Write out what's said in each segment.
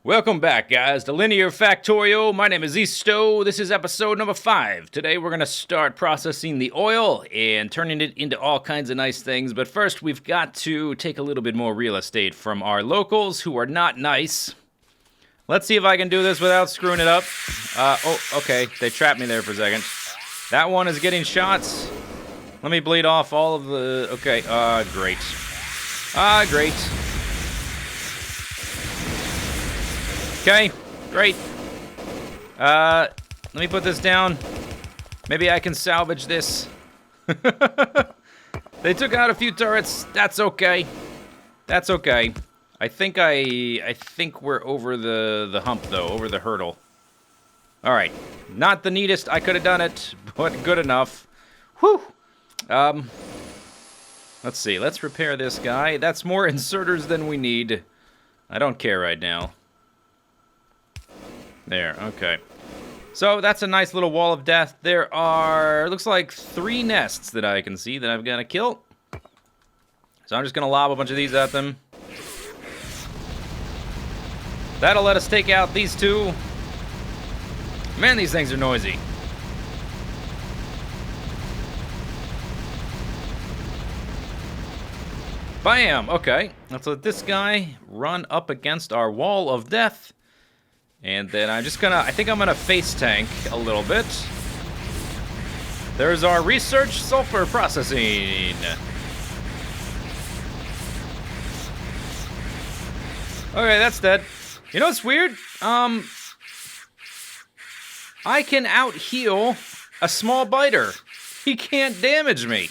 Welcome back, guys, to Linear Factorio. My name is Zisteau. This is episode number 5. Today we're going to start processing the oil and turning it into all kinds of nice things. But first, we've got to take a little bit more real estate from our locals who are not nice. Let's see if I can do this without screwing it up. Okay. They trapped me there for a second. That one is getting shots. Let me bleed off all of the... Okay, great. Great. Okay, great. Let me put this down. Maybe I can salvage this. They took out a few turrets. That's okay. That's okay. I think we're over the hump though, over the hurdle. All right. Not the neatest. I could have done it, but good enough. Whew. Let's see. Let's repair this guy. That's more inserters than we need. I don't care right now. There, okay. So that's a nice little wall of death. There are, looks like 3 nests that I can see that I've got to kill. So I'm just going to lob a bunch of these at them. That'll let us take out these 2. Man, these things are noisy. Bam! Okay, let's let this guy run up against our wall of death. And then I'm just gonna, I think I'm gonna face tank a little bit. There's our research sulfur processing. Okay, that's dead. You know what's weird? I can out-heal a small biter. He can't damage me.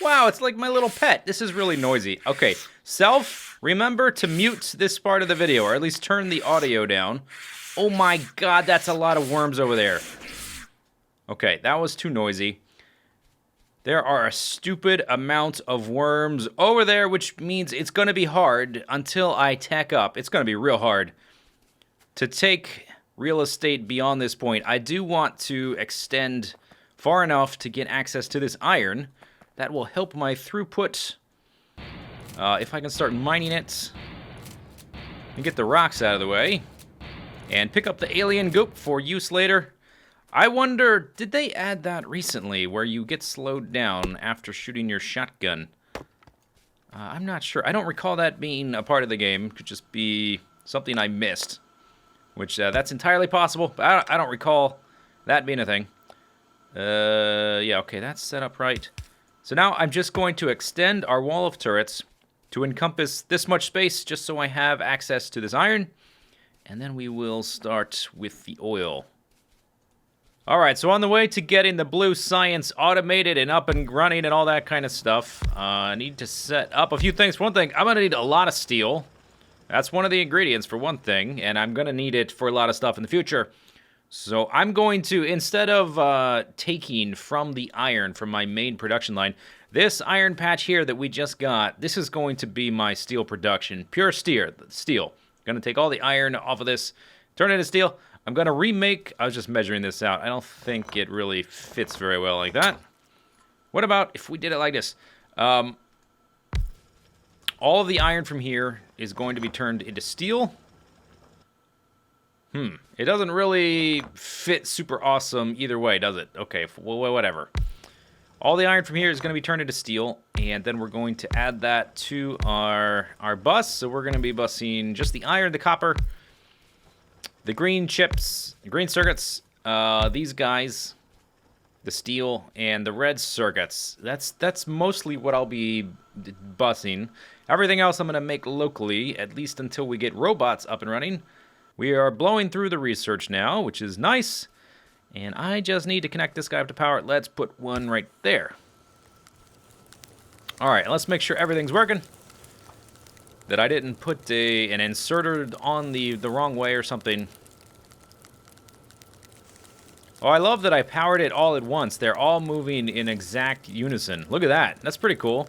Wow, it's like my little pet. This is really noisy. Okay, self, remember to mute this part of the video, or at least turn the audio down. Oh my god, that's a lot of worms over there. Okay, that was too noisy. There are a stupid amount of worms over there, which means it's going to be hard until I tack up. It's going to be real hard to take real estate beyond this point. I do want to extend far enough to get access to this iron. That will help my throughput. If I can start mining it and get the rocks out of the way. And pick up the alien goop for use later. I wonder, did they add that recently, where you get slowed down after shooting your shotgun? I'm not sure. I don't recall that being a part of the game. It could just be something I missed. Which, that's entirely possible, but I don't recall that being a thing. Yeah, okay, that's set up right. So now I'm just going to extend our wall of turrets to encompass this much space, just so I have access to this iron. And then we will start with the oil. Alright, so on the way to getting the blue science automated and up and running and all that kind of stuff, I need to set up a few things. For one thing, I'm going to need a lot of steel. That's one of the ingredients for one thing, and I'm going to need it for a lot of stuff in the future. So I'm going to, instead of taking from the iron from my main production line, this iron patch here that we just got, this is going to be my steel production. Pure steel. Going to take all the iron off of this, turn it into steel. I'm going to remake... I was just measuring this out. I don't think it really fits very well like that. What about if we did it like this? All of the iron from here is going to be turned into steel. It doesn't really fit super awesome either way, does it? Okay, well, whatever. All the iron from here is going to be turned into steel, and then we're going to add that to our bus. So we're going to be busing just the iron, the copper, the green chips, the green circuits, these guys, the steel, and the red circuits. That's mostly what I'll be busing. Everything else I'm going to make locally, at least until we get robots up and running. We are blowing through the research now, which is nice. And I just need to connect this guy up to power. Let's put one right there. Alright, let's make sure everything's working. That I didn't put an inserter on the wrong way or something. Oh, I love that I powered it all at once. They're all moving in exact unison. Look at that. That's pretty cool.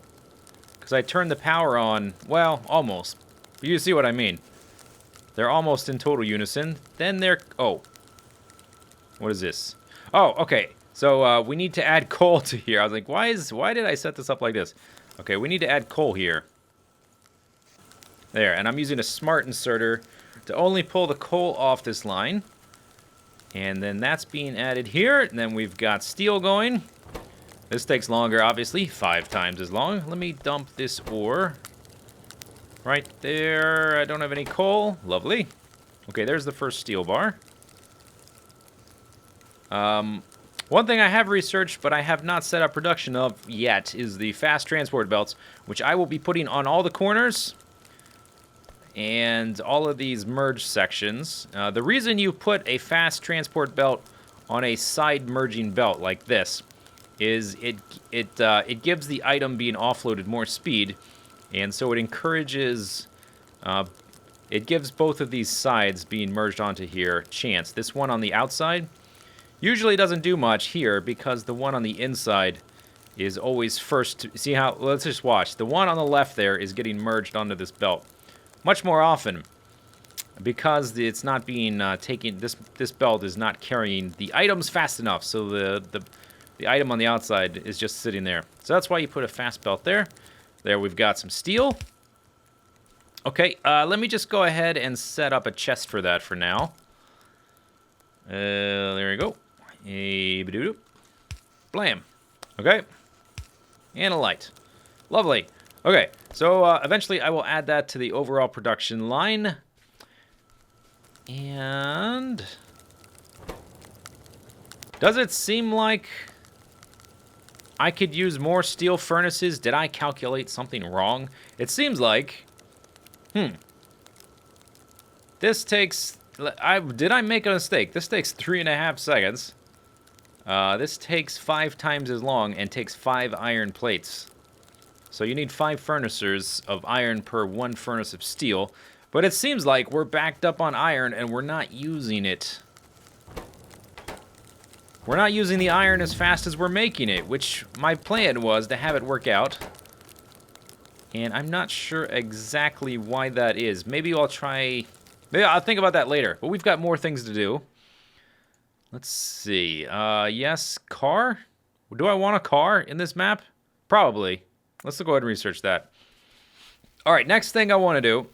Because I turned the power on, well, almost. But you see what I mean. They're almost in total unison. Then they're... Oh. What is this? Oh, okay. So we need to add coal to here. I was like, why did I set this up like this? Okay, we need to add coal here. There, and I'm using a smart inserter, to only pull the coal off this line. And then that's being added here. And then we've got steel going. This takes longer, obviously, 5 times as long. Let me dump this ore right there. I don't have any coal. Lovely. Okay, there's the first steel bar. One thing I have researched, but I have not set up production of yet, is the fast transport belts, which I will be putting on all the corners and all of these merge sections. The reason you put a fast transport belt on a side merging belt like this is it gives the item being offloaded more speed, and so it encourages, it gives both of these sides being merged onto here chance. This one on the outside usually doesn't do much here because the one on the inside is always first. See how, let's just watch. The one on the left there is getting merged onto this belt much more often because it's not being taken, this belt is not carrying the items fast enough, so the item on the outside is just sitting there. So that's why you put a fast belt there. There we've got some steel. Okay, let me just go ahead and set up a chest for that for now. There we go. Blam. Okay. And a light. Lovely. Okay, so eventually I will add that to the overall production line. And does it seem like I could use more steel furnaces? Did I calculate something wrong? It seems like, this takes, did I make a mistake? This takes 3.5 seconds. This takes 5 times as long and takes 5 iron plates. So you need 5 furnaces of iron per 1 furnace of steel. But it seems like we're backed up on iron and we're not using it. We're not using the iron as fast as we're making it, which my plan was to have it work out. And I'm not sure exactly why that is. Maybe I'll try... Maybe I'll think about that later. But we've got more things to do. Let's see. Yes, car? Do I want a car in this map? Probably. Let's go ahead and research that. Alright, next thing I want to do.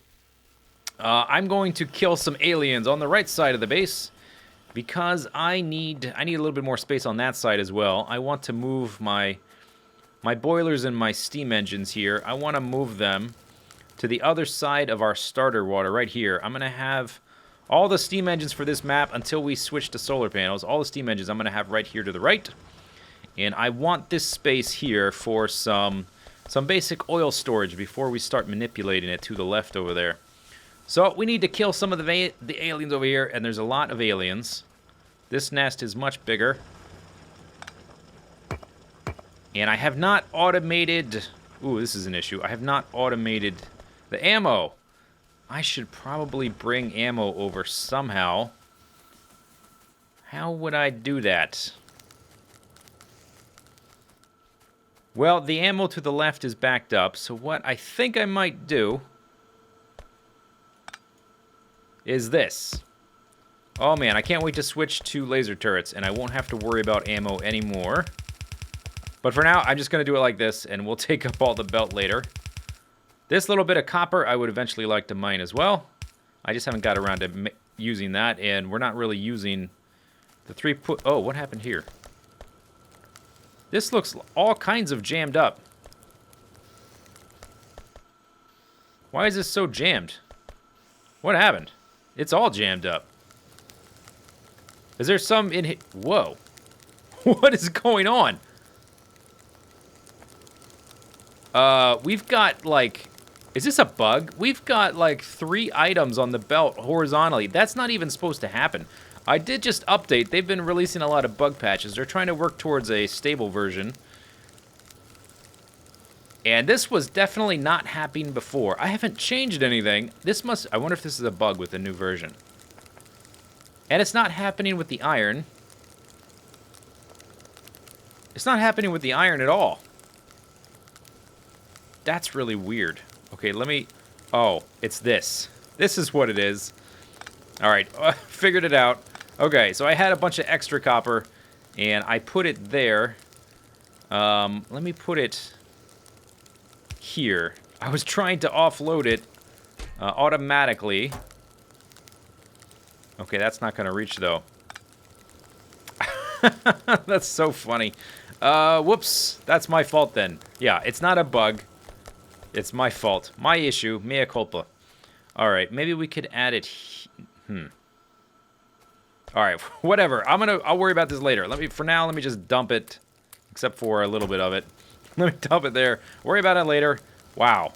I'm going to kill some aliens on the right side of the base. Because I need a little bit more space on that side as well. I want to move my boilers and my steam engines here. I want to move them to the other side of our starter water right here. I'm going to have all the steam engines for this map until we switch to solar panels. All the steam engines I'm going to have right here to the right. And I want this space here for some basic oil storage before we start manipulating it to the left over there. So we need to kill some of the aliens over here, and there's a lot of aliens. This nest is much bigger. And I have not automated... Ooh, this is an issue. I have not automated the ammo. I should probably bring ammo over somehow. How would I do that? Well, the ammo to the left is backed up, so what I think I might do is this. Oh man, I can't wait to switch to laser turrets, and I won't have to worry about ammo anymore. But for now, I'm just going to do it like this, and we'll take up all the belt later. This little bit of copper I would eventually like to mine as well. I just haven't got around to using that, and we're not really using the 3 Oh, what happened here? This looks all kinds of jammed up. Why is this so jammed? What happened? It's all jammed up. Is there some in here? Whoa. What is going on? We've got, like... Is this a bug? We've got, like, 3 items on the belt horizontally. That's not even supposed to happen. I did just update. They've been releasing a lot of bug patches. They're trying to work towards a stable version. And this was definitely not happening before. I haven't changed anything. This must... I wonder if this is a bug with the new version. And it's not happening with the iron. It's not happening with the iron at all. That's really weird. Okay, let me... Oh, it's this. This is what it is. Alright, figured it out. Okay, so I had a bunch of extra copper, and I put it there. Let me put it here. I was trying to offload it automatically, Okay, that's not gonna reach, though. That's so funny. Whoops. That's my fault, then. Yeah, it's not a bug. It's my fault. My issue. Mea culpa. Alright, maybe we could add it... Alright, whatever. I'll worry about this later. For now, let me just dump it. Except for a little bit of it. Let me dump it there. Worry about it later. Wow.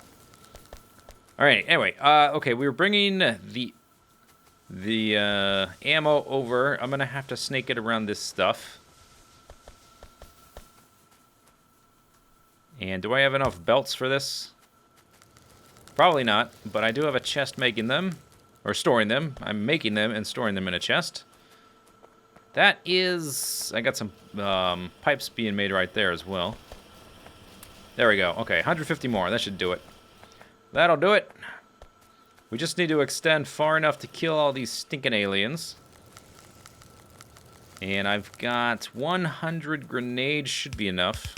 Alright, anyway. Okay, we were bringing the ammo over. I'm gonna have to snake it around this stuff. And do I have enough belts for this? Probably not, but I do have a chest making them. Or storing them. I'm making them and storing them in a chest. That is... I got some pipes being made right there as well. There we go. Okay, 150 more. That should do it. That'll do it. We just need to extend far enough to kill all these stinking aliens. And I've got 100 grenades. Should be enough.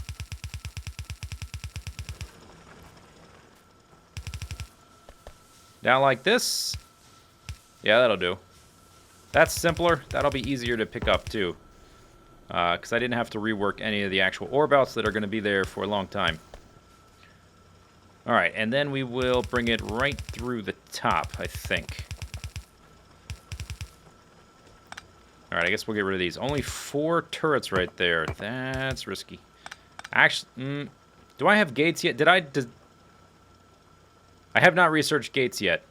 Down like this. Yeah, that'll do. That's simpler. That'll be easier to pick up, too. Because I didn't have to rework any of the actual ore belts that are going to be there for a long time. Alright, and then we will bring it right through the top, I think. Alright, I guess we'll get rid of these. Only 4 turrets right there. That's risky. Actually, do I have gates yet? I have not researched gates yet.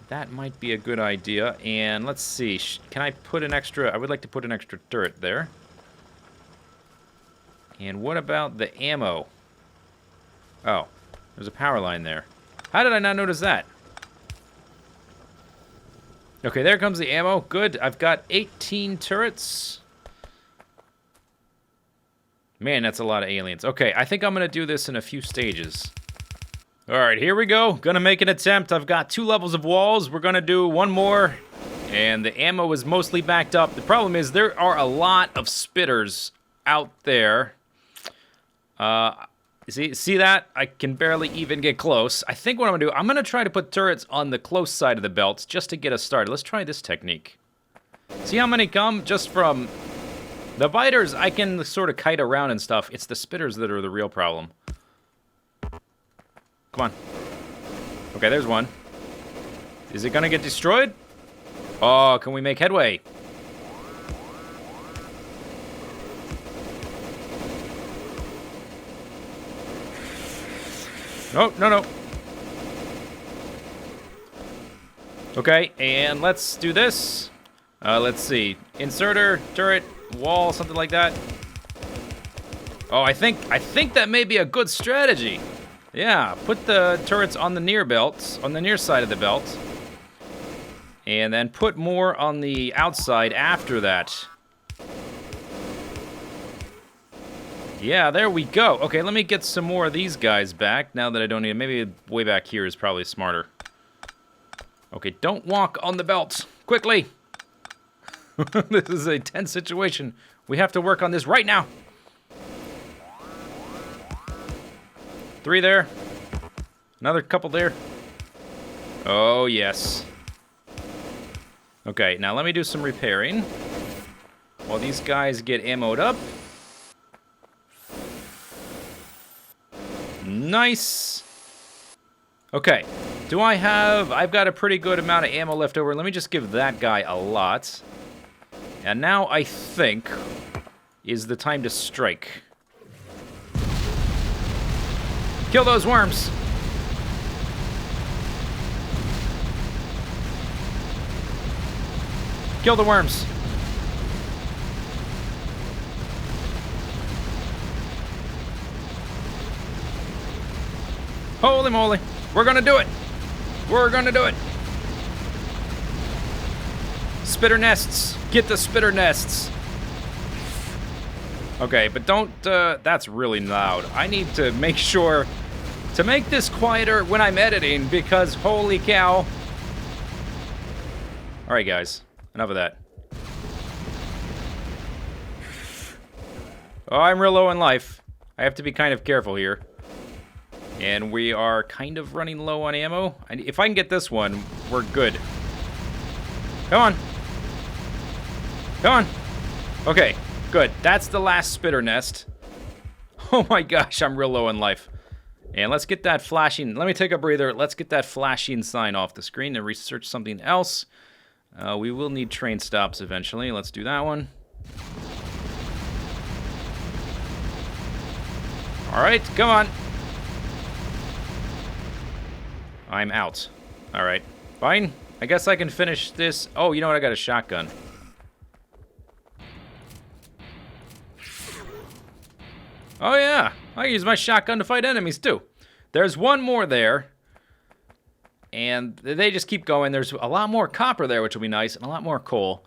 That might be a good idea. And let's see. Can I put an extra... I would like to put an extra turret there. And what about the ammo? Oh, there's a power line there. How did I not notice that? Okay, there comes the ammo. Good. I've got 18 turrets. Man, that's a lot of aliens. Okay, I think I'm going to do this in a few stages. Alright, here we go. Gonna make an attempt. I've got 2 levels of walls. We're gonna do 1 more. And the ammo is mostly backed up. The problem is there are a lot of spitters out there. See that? I can barely even get close. I think what I'm gonna do, I'm gonna try to put turrets on the close side of the belts just to get us started. Let's try this technique. See how many come just from... The biters, I can sort of kite around and stuff. It's the spitters that are the real problem. Come on. Okay, there's one. Is it gonna get destroyed? Oh, can we make headway? No, no, no. Okay, and let's do this. Let's see. Inserter, turret, wall, something like that. Oh, I think that may be a good strategy. Yeah, put the turrets on the near belts, on the near side of the belt. And then put more on the outside after that. Yeah, there we go. Okay, let me get some more of these guys back now that I don't need them. Maybe way back here is probably smarter. Okay, don't walk on the belt. Quickly. This is a tense situation. We have to work on this right now. 3 there. Another couple there. Oh, yes. Okay, now let me do some repairing. While these guys get ammoed up. Nice. Okay. Do I have... I've got a pretty good amount of ammo left over. Let me just give that guy a lot. And now I think is the time to strike. Kill those worms. Kill the worms. Holy moly. We're gonna do it. We're gonna do it. Spitter nests. Get the spitter nests. Okay, but don't, that's really loud. I need to make sure to make this quieter when I'm editing because holy cow. Alright guys, enough of that. Oh, I'm real low in life. I have to be kind of careful here. And we are kind of running low on ammo. If I can get this one, we're good. Come on. Come on. Okay, good. That's the last spitter nest. Oh my gosh, I'm real low in life. And let's get that flashing. Let me take a breather. Let's get that flashing sign off the screen and research something else. We will need train stops eventually. Let's do that one. All right, come on. I'm out. All right, fine. I guess I can finish this. Oh, you know what? I got a shotgun. Oh, yeah. I can use my shotgun to fight enemies, too. There's one more there. And they just keep going. There's a lot more copper there, which will be nice, and a lot more coal.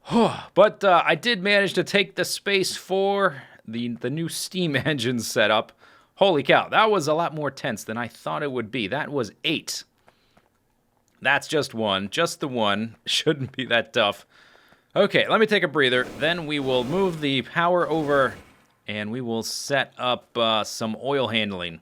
But I did manage to take the space for the new steam engine setup. Holy cow, that was a lot more tense than I thought it would be. That was 8. That's just one. Just the one. Shouldn't be that tough. Okay, let me take a breather. Then we will move the power over, and we will set up some oil handling.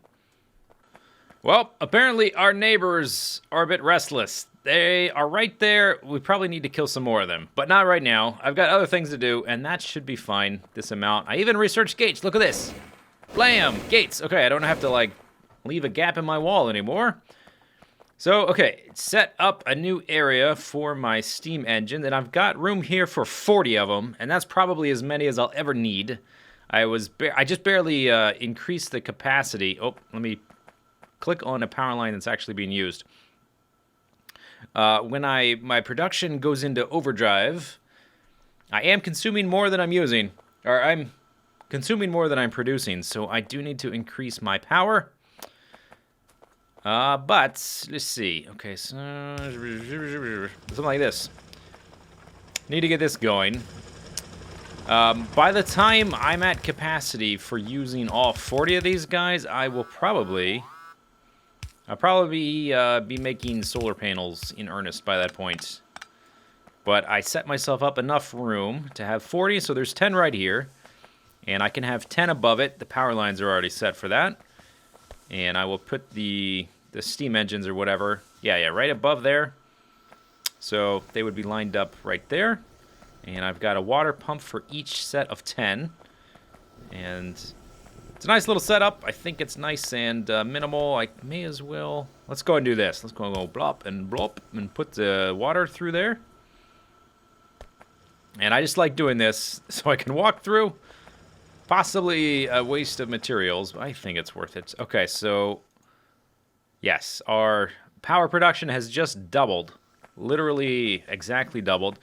Well, apparently our neighbors are a bit restless. They are right there. We probably need to kill some more of them, but not right now. I've got other things to do, and that should be fine, this amount. I even researched gates. Look at this. Blam! Gates. Okay, I don't have to, like, leave a gap in my wall anymore. So, okay, set up a new area for my steam engine, and I've got room here for 40 of them, and that's probably as many as I'll ever need. I just barely increased the capacity. Oh, let me click on a power line that's actually being used. When my production goes into overdrive, I am consuming more than I'm using, or I'm consuming more than I'm producing, so I do need to increase my power. But let's see. Okay, so something like this. Need to get this going. By the time I'm at capacity for using all 40 of these guys, I'll probably be making solar panels in earnest by that point. But I set myself up enough room to have 40, so there's 10 right here. And I can have 10 above it. The power lines are already set for that. And I will put the steam engines or whatever, yeah, right above there. So they would be lined up right there. And I've got a water pump for each set of 10. And it's a nice little setup. I think it's nice and minimal. I may as well... Let's go and do this. Let's go and go blop and put the water through there. And I just like doing this so I can walk through. Possibly a waste of materials, but I think it's worth it. Okay, so... Yes, our power production has just doubled. Literally exactly doubled.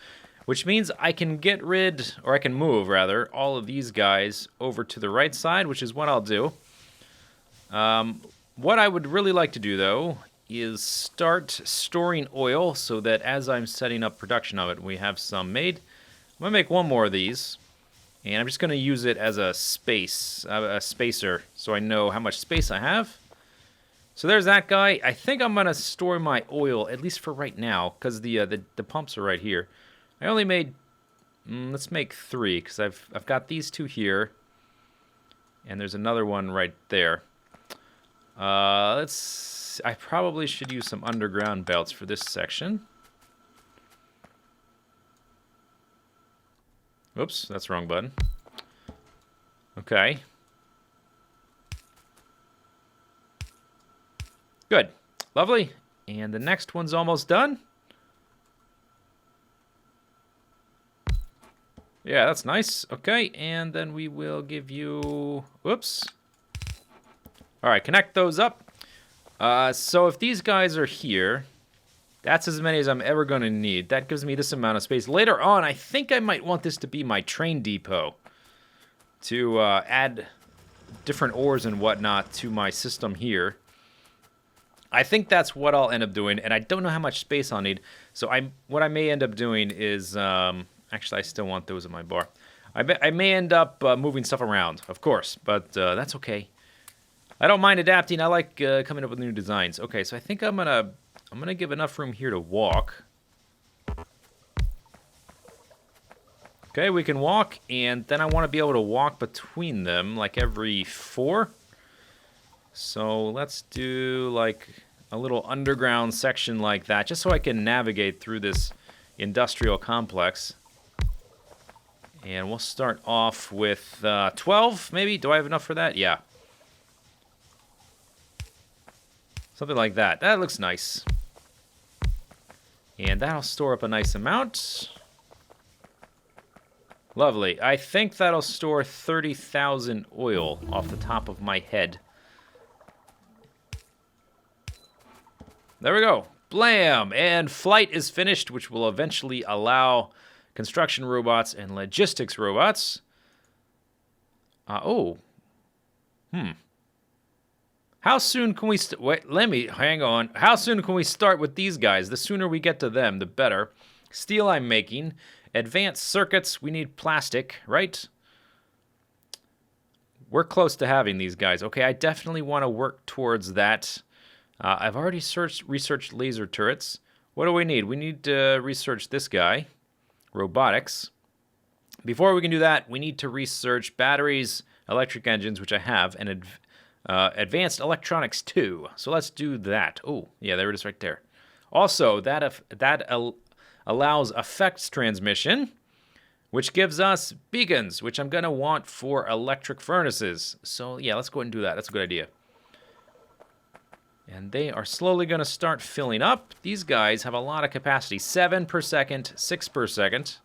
Which means I can get rid, or I can move, rather, all of these guys over to the right side, which is what I'll do. What I would really like to do, though, is start storing oil so that as I'm setting up production of it, we have some made. I'm going to make one more of these, and I'm just going to use it as a spacer, so I know how much space I have. So there's that guy. I think I'm going to store my oil, at least for right now, because the pumps are right here. I only made, let's make 3, because I've got these 2 here, and there's another one right there. I probably should use some underground belts for this section. Oops, that's the wrong button. Okay. Good. Lovely. And the next one's almost done. Yeah, that's nice. Okay, and then we will give you... Whoops. All right, connect those up. So if these guys are here, that's as many as I'm ever going to need. That gives me this amount of space. Later on, I think I might want this to be my train depot to add different ores and whatnot to my system here. I think that's what I'll end up doing, and I don't know how much space I'll need. So what I may end up doing is... actually, I still want those in my bar. I may end up moving stuff around, of course, but that's okay. I don't mind adapting. I like coming up with new designs. Okay, so I think I'm gonna give enough room here to walk. Okay, we can walk, and then I want to be able to walk between them like every 4. So let's do like a little underground section like that, just so I can navigate through this industrial complex. And we'll start off with 12, maybe? Do I have enough for that? Yeah. Something like that. That looks nice. And that'll store up a nice amount. Lovely. I think that'll store 30,000 oil off the top of my head. There we go. Blam! And flight is finished, which will eventually allow construction robots and logistics robots. How soon can we... Wait, let me... Hang on. How soon can we start with these guys? The sooner we get to them, the better. Steel I'm making. Advanced circuits. We need plastic, right? We're close to having these guys. Okay, I definitely want to work towards that. I've already researched laser turrets. What do we need? We need to research this guy. Robotics. Before we can do that, we need to research batteries, electric engines, which I have, and advanced electronics too. So let's do that. Oh, yeah, there it is right there. Also, that allows effects transmission, which gives us beacons, which I'm going to want for electric furnaces. So yeah, let's go ahead and do that. That's a good idea. And they are slowly going to start filling up. These guys have a lot of capacity. 7 per second, 6 per second.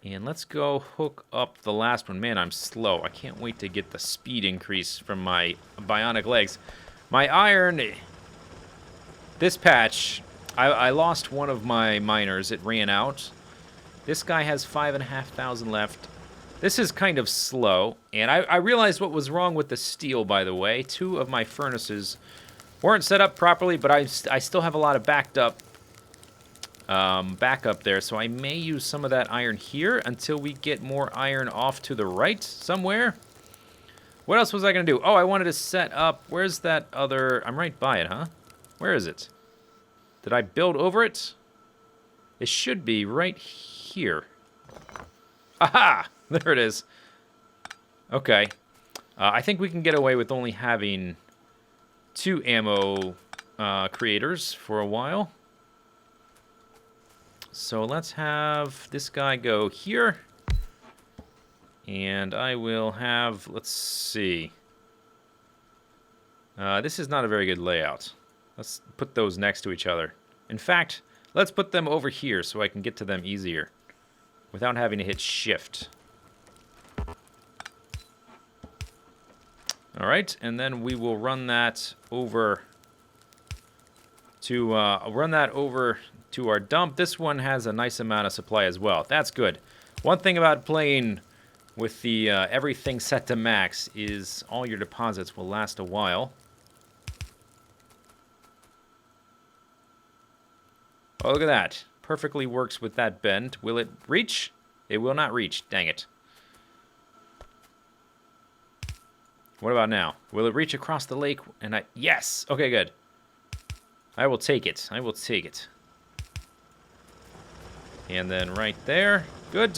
And let's go hook up the last one. Man, I'm slow. I can't wait to get the speed increase from my bionic legs. My iron... This patch, I lost one of my miners. It ran out. This guy has 5,500 left. This is kind of slow, and I realized what was wrong with the steel, by the way. 2 of my furnaces weren't set up properly, but I still have a lot of backup there, so I may use some of that iron here until we get more iron off to the right somewhere. What else was I going to do? Oh, I wanted to set up... Where's that other... I'm right by it, huh? Where is it? Did I build over it? It should be right here. Aha! There it is. Okay. I think we can get away with only having 2 ammo creators for a while. So let's have this guy go here. And I will have, let's see. This is not a very good layout. Let's put those next to each other. In fact, let's put them over here so I can get to them easier without having to hit shift. All right, and then we will run that over to our dump. This one has a nice amount of supply as well. That's good. One thing about playing with the everything set to max is all your deposits will last a while. Oh, look at that. Perfectly works with that bend. Will it reach? It will not reach. Dang it. What about now? Will it reach across the lake? And yes! Okay, good. I will take it. I will take it. And then right there. Good.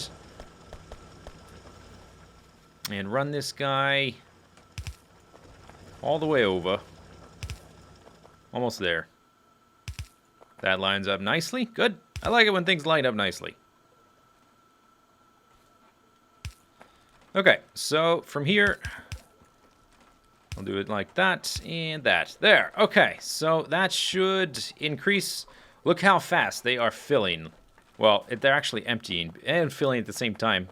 And run this guy all the way over. Almost there. That lines up nicely. Good. I like it when things line up nicely. Okay, so from here... I'll do it like that and that. There. Okay, so that should increase. Look how fast they are filling. Well, they're actually emptying and filling at the same time.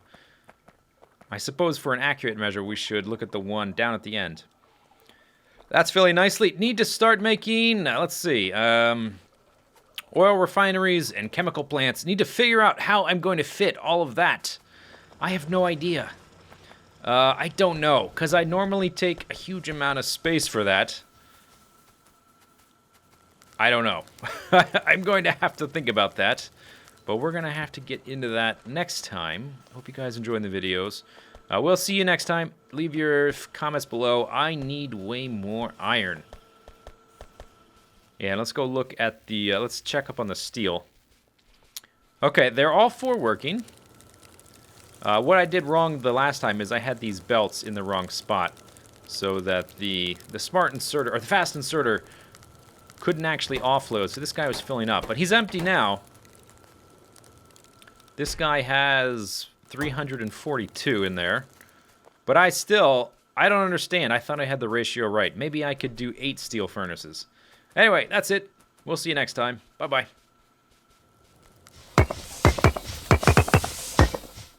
I suppose for an accurate measure, we should look at the one down at the end. That's filling nicely. Need to start making, let's see, oil refineries and chemical plants. Need to figure out how I'm going to fit all of that. I have no idea. I don't know, because I normally take a huge amount of space for that. I don't know. I'm going to have to think about that. But we're going to have to get into that next time. Hope you guys enjoying the videos. We'll see you next time. Leave your comments below. I need way more iron. Yeah, let's go look at the... let's check up on the steel. Okay, they're all 4 working. What I did wrong the last time is I had these belts in the wrong spot, so that the smart inserter, or the fast inserter, couldn't actually offload, so this guy was filling up. But he's empty now, This guy has 342 in there. But I don't understand. I thought I had the ratio right. Maybe I could do 8 steel furnaces. Anyway, that's it. We'll see you next time. Bye-bye.